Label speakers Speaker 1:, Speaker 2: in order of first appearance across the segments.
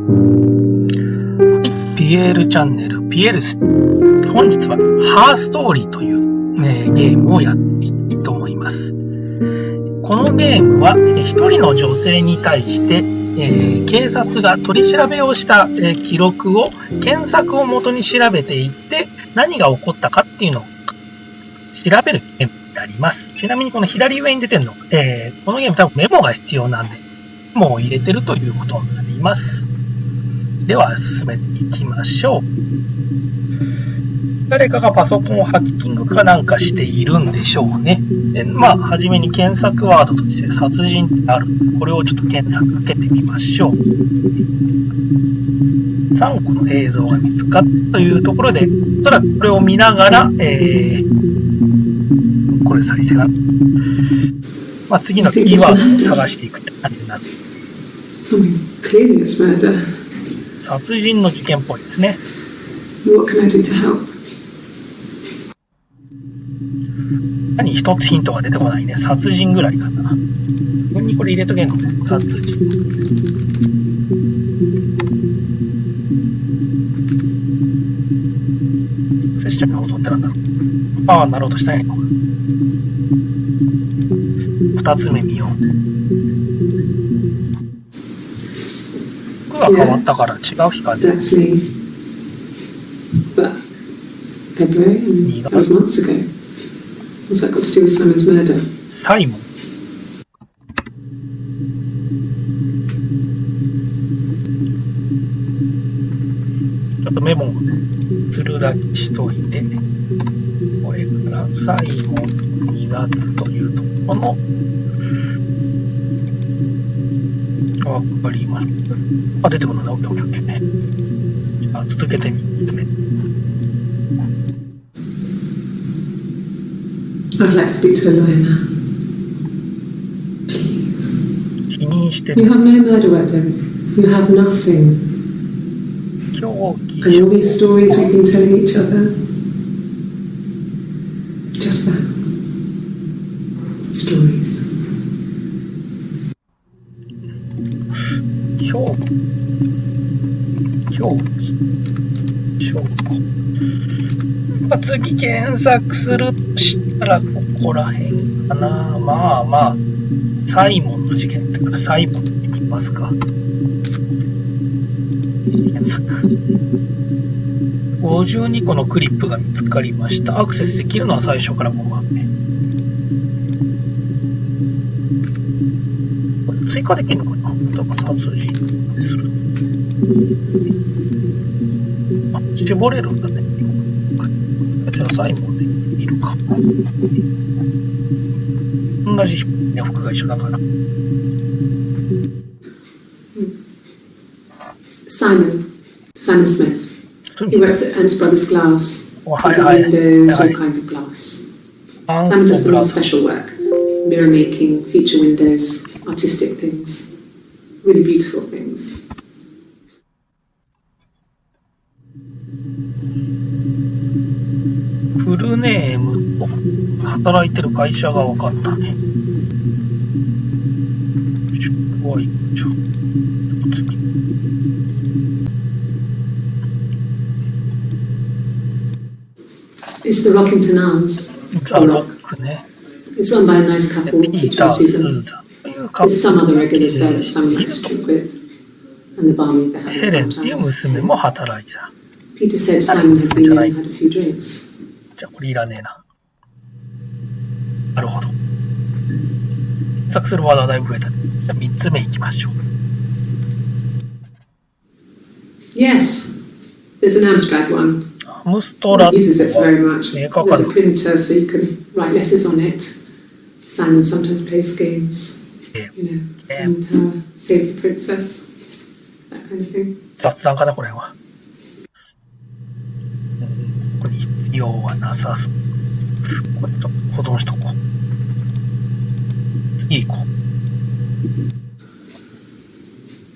Speaker 1: はい、ピエールチャンネル、ピエールス。本日は、ハーストーリーという、ゲームをやっていきたいと思います。このゲームは、一人の女性に対して、警察が取り調べをした、記録を、検索を元に調べていって、何が起こったかっていうのを調べるゲームになります。ちなみにこの左上に出てるの、このゲーム多分メモが必要なんで、メモを入れてるということになります。では進めていきましょう。誰かがパソコンをハッキングかなんかしているんでしょうね。はじめに検索ワードとして殺人ってある。これをちょっと検索かけてみましょう。3個の映像が見つかったというところで、おそらくこれを見ながら、これ再生が、次のキーワードを探していくって感じになる。殺人の事件っぽいですね。何一つヒントが出てこないね。殺人ぐらいかな。ここにこれ入れとけんの？殺人。セッションに保存ってなんだろう。なるほど、したいの。二つ目見よう。服が変わったから違う日が出る。2月。
Speaker 2: What's that got to do with Simon's murder?
Speaker 1: サイモン。ちょっとメモをするだけしといて、これからサイモン2月というところの、わかりました。出てくるのね。オッケーオッケーオッケー。続けてみて。
Speaker 2: I'd like to speak to a lawyer now. Please.
Speaker 1: 否認してる。
Speaker 2: You have no murder weapon. You have nothing.
Speaker 1: 狂気。
Speaker 2: And all these stories we've been telling each other. Just that. Stories.
Speaker 1: 狂気。証拠。次検索するとしたらここら辺かな。サイモンの事件ってからサイモンいきますか。検索。52個のクリップが見つかりました。アクセスできるのは最初から5番目。これ追加できるのかな。例えば殺人にする。絞れるんだね。じゃあサイモンで見るか。同じ服が一緒だから。
Speaker 2: Simon Smith. He works at Ernst Brothers Glass.
Speaker 1: Windows,
Speaker 2: all kinds of glass. Simon does the more special work. Mirror making, feature windows, artistic things. Really beautiful things.
Speaker 1: フルネームと働いてる会社が分かったね。次。
Speaker 2: It's the Rockington Arms.
Speaker 1: ザ・ロックね。
Speaker 2: It's run by a nice couple.
Speaker 1: ピーター・スーザンというカップル。
Speaker 2: There's some other regulars there that Simon likes to drink with. And the barmaid they have
Speaker 1: ヘレンっていう娘も働いてた。
Speaker 2: Peter said Simon had been in and had a few drinks.
Speaker 1: じゃあこれいらねえな。なるほど。検索するワードはだいぶ増えた。じゃあ3つ目いきましょう。
Speaker 2: Yes, there's an Amstrad one.
Speaker 1: アムストラッド
Speaker 2: uses it very much.
Speaker 1: メーカーか
Speaker 2: There's
Speaker 1: な。
Speaker 2: a printer so you can write letters on it. Simon sometimes plays games, and save the princess, that kind of thing.
Speaker 1: 雑談かなこれは。これ必要はなさそう。これちょっと保存しとこう。いい子。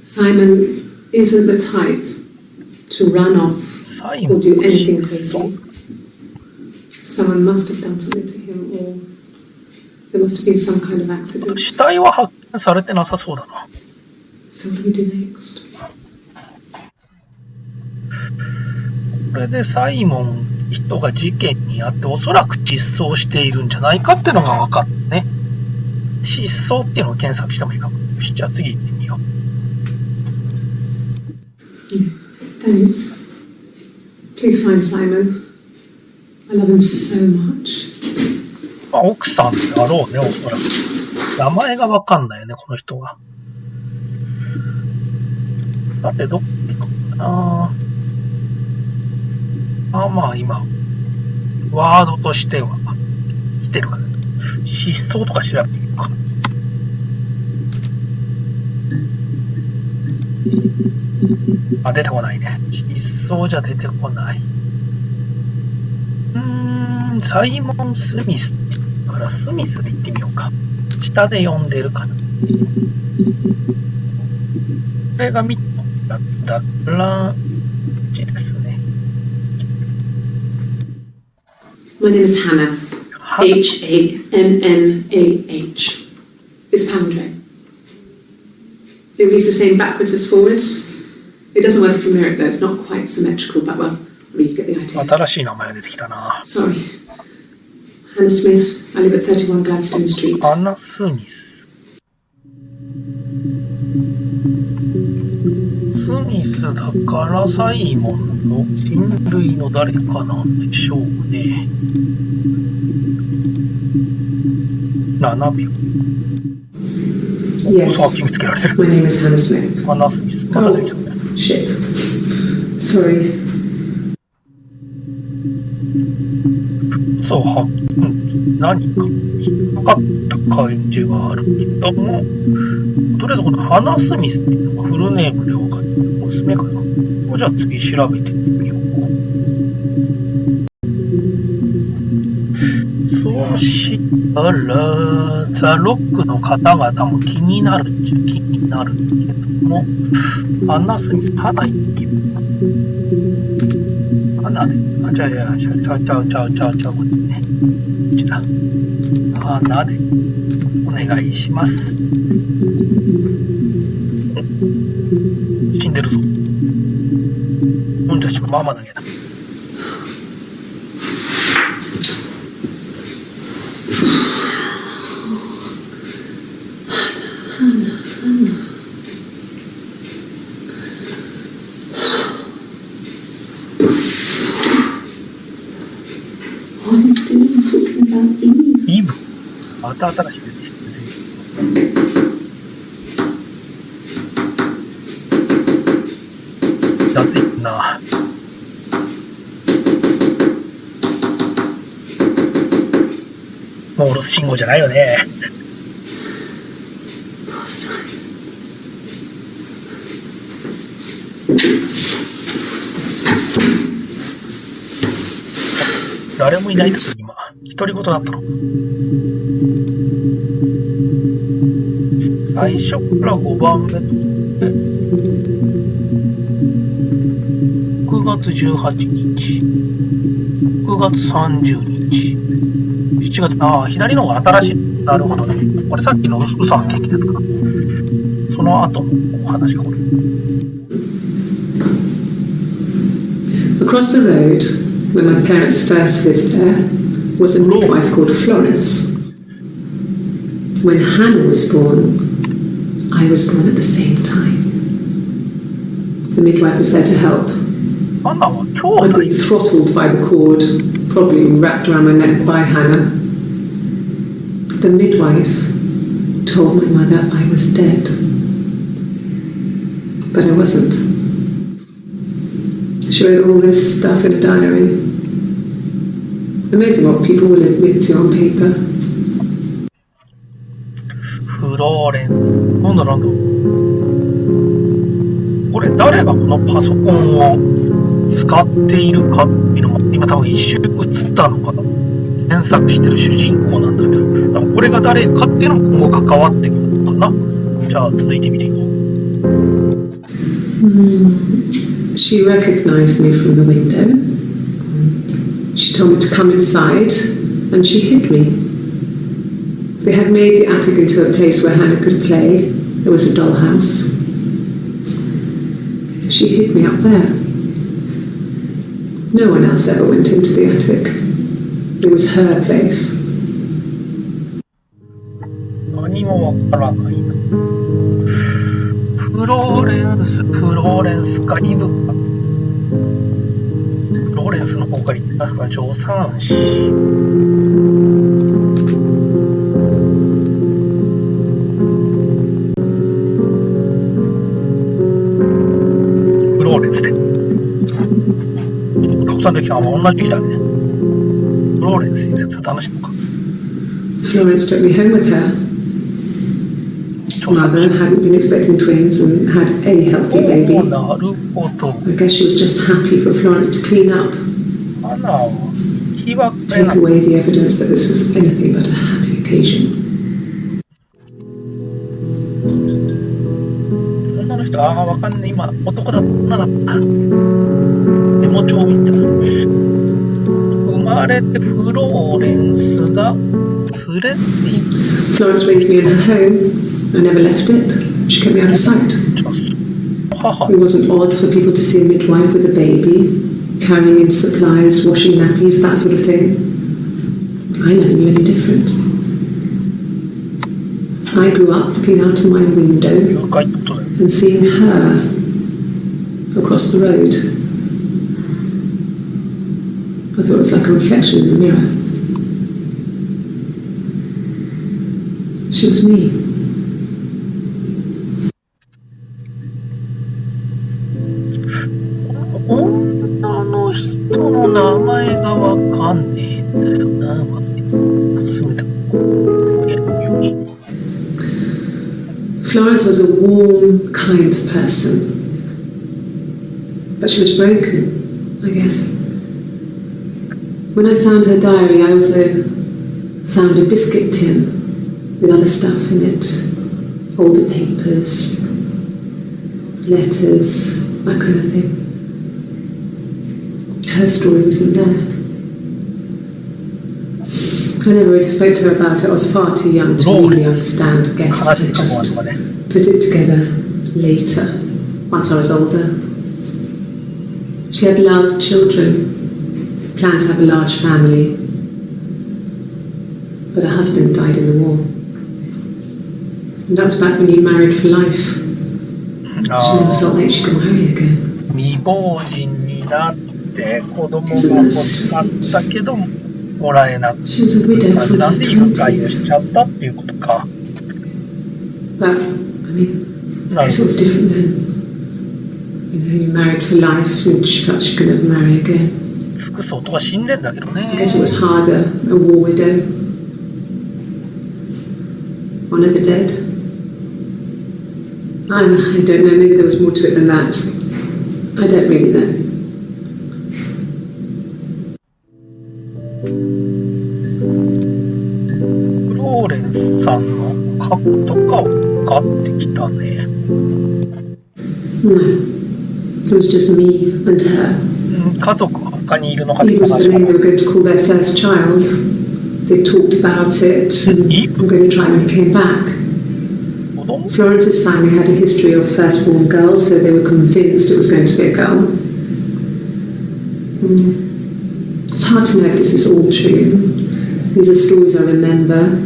Speaker 2: Simon isn't the type to run off or do anything crazy. Someone must have done something to him, or there must have been some kind of accident.
Speaker 1: 死体は発見されてなさそうだな。
Speaker 2: So what do we do next?
Speaker 1: これでサイモン人が事件にあって、おそらく失踪しているんじゃないかっていうのが分かったね。失踪っていうのを検索してもいいかも。よし、じゃあ次行ってみよ
Speaker 2: う。Thanks. Please find Simon. I love him so much.
Speaker 1: 奥さんだろうね、おそらく。名前が分かんないよね、この人が。さて、どこに行こうかな。まあ今、ワードとしては、見てるかな。失踪とか調べてみようか。出てこないね。失踪じゃ出てこない。サイモン・スミスからスミスで行ってみようか。下で読んでるかな。これがミッドだったら、ですね。
Speaker 2: My name is Hannah. H-A-N-N-A-H. It's Pandre. It reads the same backwards as forwards. It doesn't work from Merrick though. It's not quite symmetrical, but well, you get the idea.
Speaker 1: 新しい名前が出てきたな。
Speaker 2: Sorry. Hannah Smith. I live at 31 Gladstone Street.
Speaker 1: ハナ・スミス。スミスだからサイモンの人類の誰かなんでしょうね。7秒。
Speaker 2: Yes.
Speaker 1: さっき見つけられてる。
Speaker 2: My name is Hannah Smith.
Speaker 1: ハナ・スミス。また出てきたね。
Speaker 2: Shit. Sorry.
Speaker 1: そうは、何か引っかかった感じはあるけども、とりあえずこのハナ・スミスっていうのがフルネームで分かる。娘かな。じゃあ次調べてみよう。そうしたら、ザ・ロックの方々も気になるけども、ハナ・スミス、ハナっていう。ハナで、ちゃう、これね。いいな。ハナで、お願いします。死んでるぞ。たちもまあまあだけだ。イブまた新しいやつです。暑いな。モールス信号じゃないよね。誰もいないとき今独り言だったの。最初から5番目で9月18日9月30日1月、左の方が新しい。なるほどね。これさっきの嘘のケーキですか。その後のお話がこれ。
Speaker 2: Across the road, where my parents first lived there, was a midwife called Florence. When Hannah was born, I was born at the same time. The midwife was there to help. I'd been throttled by the cord, probably wrapped around my neck by Hannah. The midwife told my mother I was dead. But I wasn't. She wrote all this stuff in a diary. Amazing what people will admit to on paper.
Speaker 1: フローレンス。なんだ。これ誰がこのパソコンを使っているかっていうのも今多分一瞬映ったのかな。検索してる主人公なんだけど、これが誰かっていうのも今後関わってくるのかな。じゃあ続いて見ていこう。
Speaker 2: She recognized me from the window. She told me to come inside, and she hid me. They had made the attic into a place where Hannah could play. There was a dollhouse. She hid me up there. No one else ever went into the attic. It was her place.
Speaker 1: 何もわからないな。フローレンスかイブか。フローレンスの方から言ってますか、助産師。フローレンスで。たくさんできたのは同じ日だね。フローレンスに絶対楽しいのか。
Speaker 2: Florence took me home with her. Mother hadn't been expecting twins and had a healthy baby. I guess she was just happy for Florence to clean up. Take away the evidence that this was anything but a happy occasion.
Speaker 1: 女の人、わかんない。今、男だったら、メモ帳を見せてた。生まれてフローレンスが連れて行く。
Speaker 2: Florence raised me in her home.I never left it. She kept me out of sight. It wasn't odd for people to see a midwife with a baby, carrying in supplies, washing nappies, that sort of thing. I never knew any different. I grew up looking out of my window and seeing her across the road. I thought it was like a reflection in the mirror. She was me.
Speaker 1: 女の人の名前がわかんねえんだよな。進めた。
Speaker 2: Florence was a warm, kind person. But she was broken, I guess. When I found her diary, I also found a biscuit tin with other stuff in it. Older papers, letters, that kind of thing.Her story wasn't there. I never really spoke to her about it. I was far too young to really understand, I guess. I just put it together later, once I was older. She had loved children, planned to have a large family, but her husband died in the war. And that was back when you married for life. She never felt like she could marry again.
Speaker 1: 未亡人になって子供が欲しかったけどもらえなくて、なんで誘拐をしちゃったっていうことか。
Speaker 2: But I mean, I guess it was different then. You know, you married for life, and she felt she could never marry again.
Speaker 1: 尽くす夫が死んでんだけどね。
Speaker 2: I guess it was harder, a war widow. One of the dead. I don't know, maybe there was more to it than that. I don't really know.
Speaker 1: フローレンスさんの過去とか分かってきたね。
Speaker 2: No, it was just me and her.
Speaker 1: 家族は他にいるのかって
Speaker 2: 話かな。It was the name they were going to call their first child. They talked about it and were going to try when he came back. Florence's family had a history of firstborn girls, so they were convinced it was going to be a girl. It's hard to know if this is all true. These are stories I remember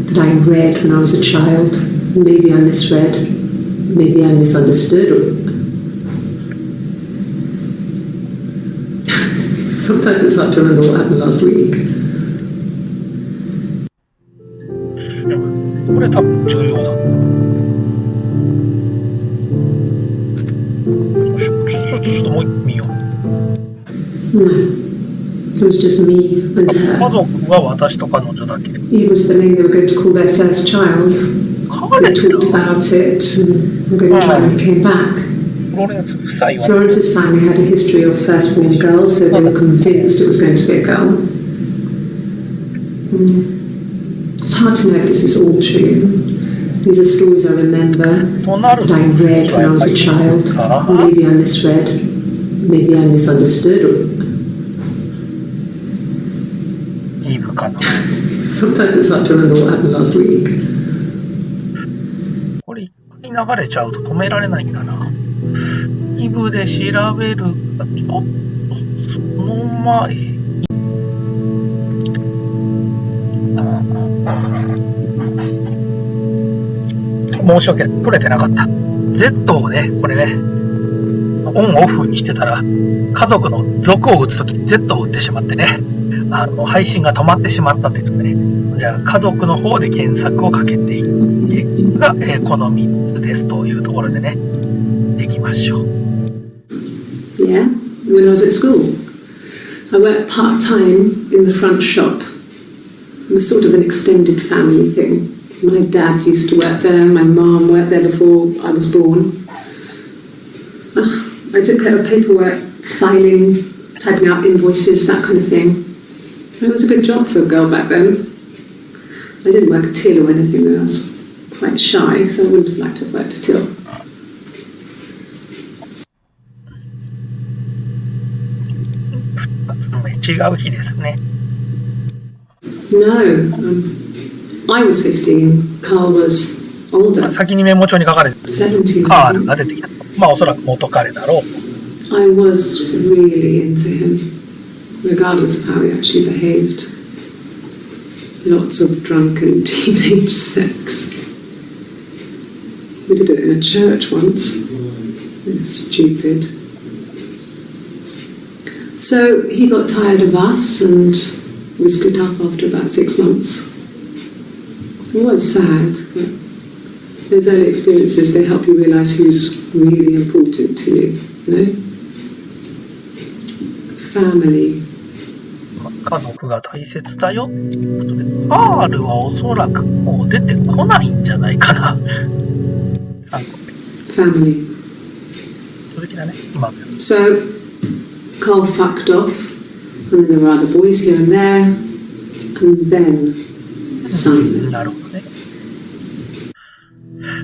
Speaker 2: that I read when I was a child. Maybe I misread, maybe I misunderstood. Sometimes it's hard to remember what happened last week.
Speaker 1: これ多分重要だ。ちょっともう一回見よう。
Speaker 2: No.It was just me and her.
Speaker 1: 家族は私と彼女だけ。
Speaker 2: It was the name they were going to call their first child. They talked about it and were going to try when he came back. Florence's family had a history of firstborn girls, so they were convinced it was going to be a girl. It's hard to know if this is all true. These are stories I remember that I read when I was a child. Maybe I misread, maybe I misunderstood.Sometimes it's hard to remember what happened last week.
Speaker 1: これ一回流れちゃうと止められないんだな。イブで調べるかちょっとの前に、申し訳ない。取れてなかった。Z をね、これね、オンオフにしてたら、家族の族を打つときに Z を打ってしまってね、配信が止まってしまったというとね、じゃあ家族の方で検索をかけていってが、この3つですというところでね、できましょう。
Speaker 2: Yeah, when I was at school, I worked part-time in the front shop. It was sort of an extended family thing. My dad used to work there, my mum worked there before I was born. I took care of paperwork, filing, typing out invoices, that kind of thing. It was a good job for a girl back then. I didn't work a till or anything, though. I was quite shy, so I wouldn't have liked to have worked a till.
Speaker 1: 違う日ですね。
Speaker 2: No, I was 15. Carl was older.
Speaker 1: 先にメモ帳に書かれてカールが出てきた。まあおそらく元彼だろう。
Speaker 2: I was really into him, regardless of how he actually behaved. Lots of drunken teenage sex. We did it in a church once. It's stupid. So he got tired of us and we split up after about 6 months. It was sad, but those early experiences, they help you realise who's really important to you, you know? Family.
Speaker 1: 家族が大切だよっていうことで、カールはおそらくもう出てこないんじゃないかな。
Speaker 2: Family.
Speaker 1: 続きだね、今。
Speaker 2: So, Carl fucked off, and then there were other boys here and there, and then Simon.
Speaker 1: なるほどね。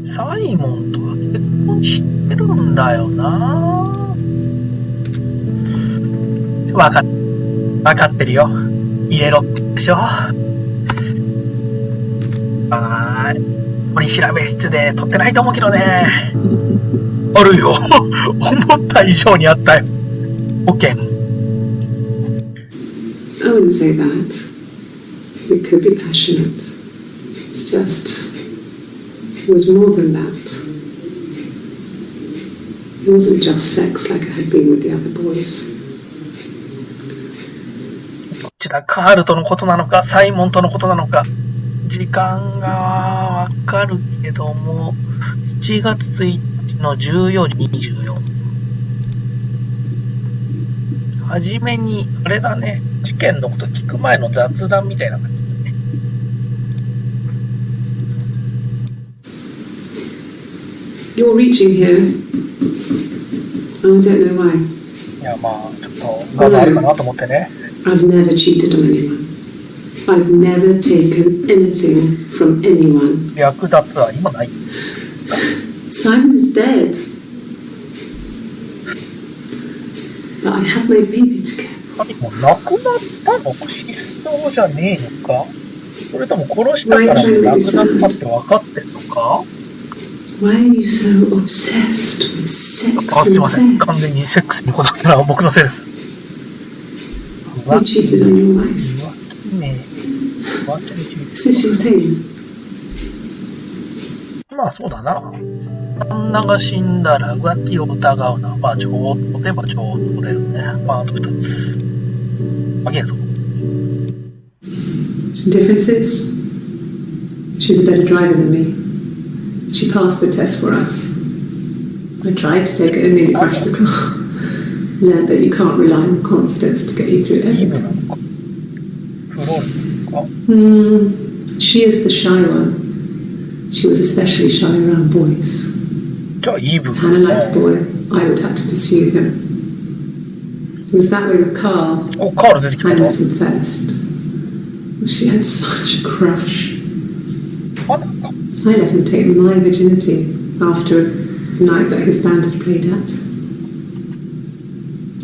Speaker 1: サイモンとは結婚してるんだよな。わかってるよ。入れろってでしょ。取り調べ室で撮ってないと思うけどね。あるよ。思った以上にあったよ。保険。
Speaker 2: I wouldn't say that. We could be passionate. It's just, it was more than that. It wasn't just sex like I had been with the other boys.
Speaker 1: どっちだ、カールとのことなのか、サイモンとのことなのか。時間がわかるけども、1月1日の14時24分。はじめに、あれだね、事件のこと聞く前の雑談みたいな感じだね。
Speaker 2: You're reaching here. I don't know why.
Speaker 1: いや、まあ、ちょっと画像あるかなと思ってね。
Speaker 2: I've never cheated on anyone. I've never taken anything from anyone.
Speaker 1: 略奪は今ない。
Speaker 2: Simon's dead. But I have my baby to care.
Speaker 1: 何も亡くなったのか、失踪じゃねえのか、それとも殺したから亡くなったって分かってんのか。
Speaker 2: Why are you so obsessed with sex?
Speaker 1: あ、すいません。完全にセックスにこだわったのは僕のせいです。
Speaker 2: You cheated on your wife.
Speaker 1: 浮気に注意。
Speaker 2: Is this your thing?
Speaker 1: まあそうだな。旦那が死んだら浮気を疑うのは、まあ上等でも上等だよね。まああと2つ。あげんぞ。
Speaker 2: Differences? She's a better driver than me. She passed the test for us. I tried to take it and nearly crashed the car. Learned that you can't rely on confidence to get you through everything. She is the shy one. She was especially shy around boys. Hannah liked a boy. I would have to pursue him. It was that way with Carl. I met him first. She had such a crush. I let him take my virginity after a night that his band had played at.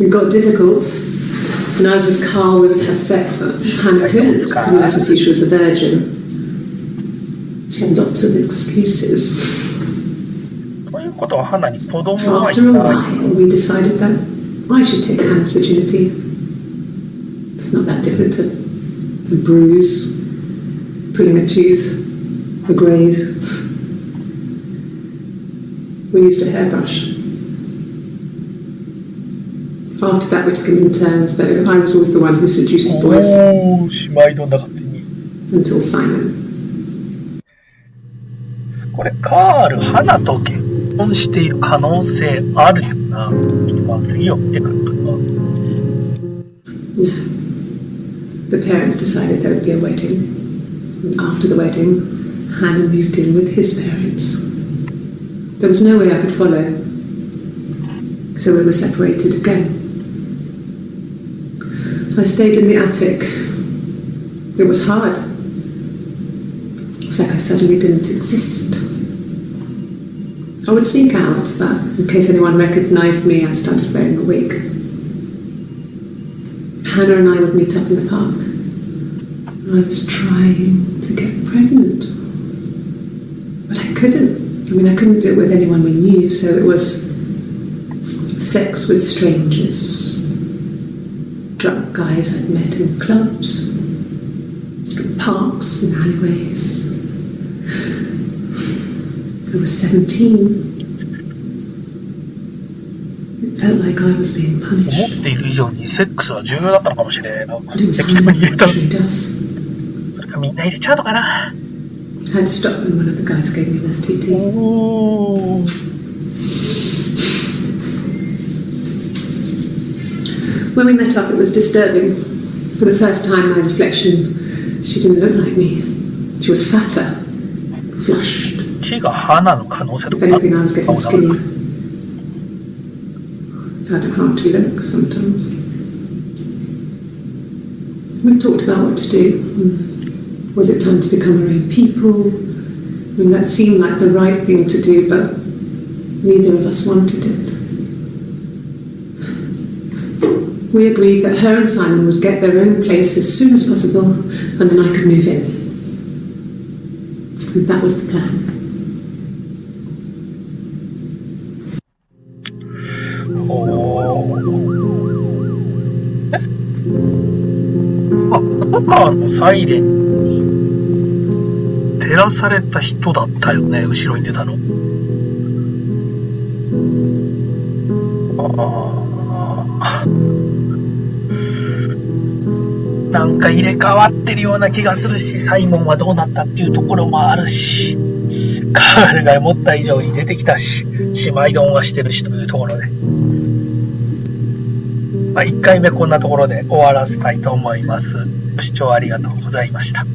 Speaker 2: It got difficult. When I was with Carl, we would have sex, but Hannah couldn't let him see she was a virgin. She had lots of excuses. After a while, we decided that I should take Hannah's virginity. It's not that different to a bruise, pulling a tooth, a graze. We used a hairbrush. After that, we took it in turns, though. I was always the one who seduced the boys.
Speaker 1: 姉妹丼だ、勝手に。
Speaker 2: Until Simon.
Speaker 1: これ、カール、花と結婚している可能性あるよな。ちょっとまあ次を見てくるかな。
Speaker 2: No. The parents decided there would be a wedding. And after the wedding, Hannah moved in with his parents. There was no way I could follow. So we were separated again. I stayed in the attic. It was hard. It's like I suddenly didn't exist. I would sneak out, but in case anyone recognized me, I started wearing a wig. Hannah and I would meet up in the park. I was trying to get pregnant. But I couldn't. I mean, I couldn't do it with anyone we knew, so it was sex with strangers. Drunk guys I'd met in clubs, parks and alleyways. I was 17. It felt like I was being punished.
Speaker 1: 思っている以上にセックスは重要だったのかもしれないな。
Speaker 2: But it was
Speaker 1: 適当に入れたの。
Speaker 2: usually does.
Speaker 1: それかみんな入れちゃうのかな。
Speaker 2: I had to stop when one of the guys gave me an STD. When we met up, it was disturbing. For the first time, my reflection, she didn't look like me. She was fatter, flushed.
Speaker 1: 血が花の可能性と
Speaker 2: If
Speaker 1: かあっ
Speaker 2: anything, I was
Speaker 1: た
Speaker 2: getting
Speaker 1: のかな。
Speaker 2: skinnier. Had a heart to look sometimes. We talked about what to do. Was it time to become our own people? I mean, that seemed like the right thing to do, but neither of us wanted it. We agreed that her and Simon would get their own place as soon as possible, and then I could move in. And that was the plan.
Speaker 1: パトカーのサイレンに照らされた人だったよね、後ろに出たの。なんか入れ替わってるような気がするし、サイモンはどうなったっていうところもあるし、カールが思った以上に出てきたし、姉妹丼はしてるしというところで、1回目こんなところで終わらせたいと思います。ご視聴ありがとうございました。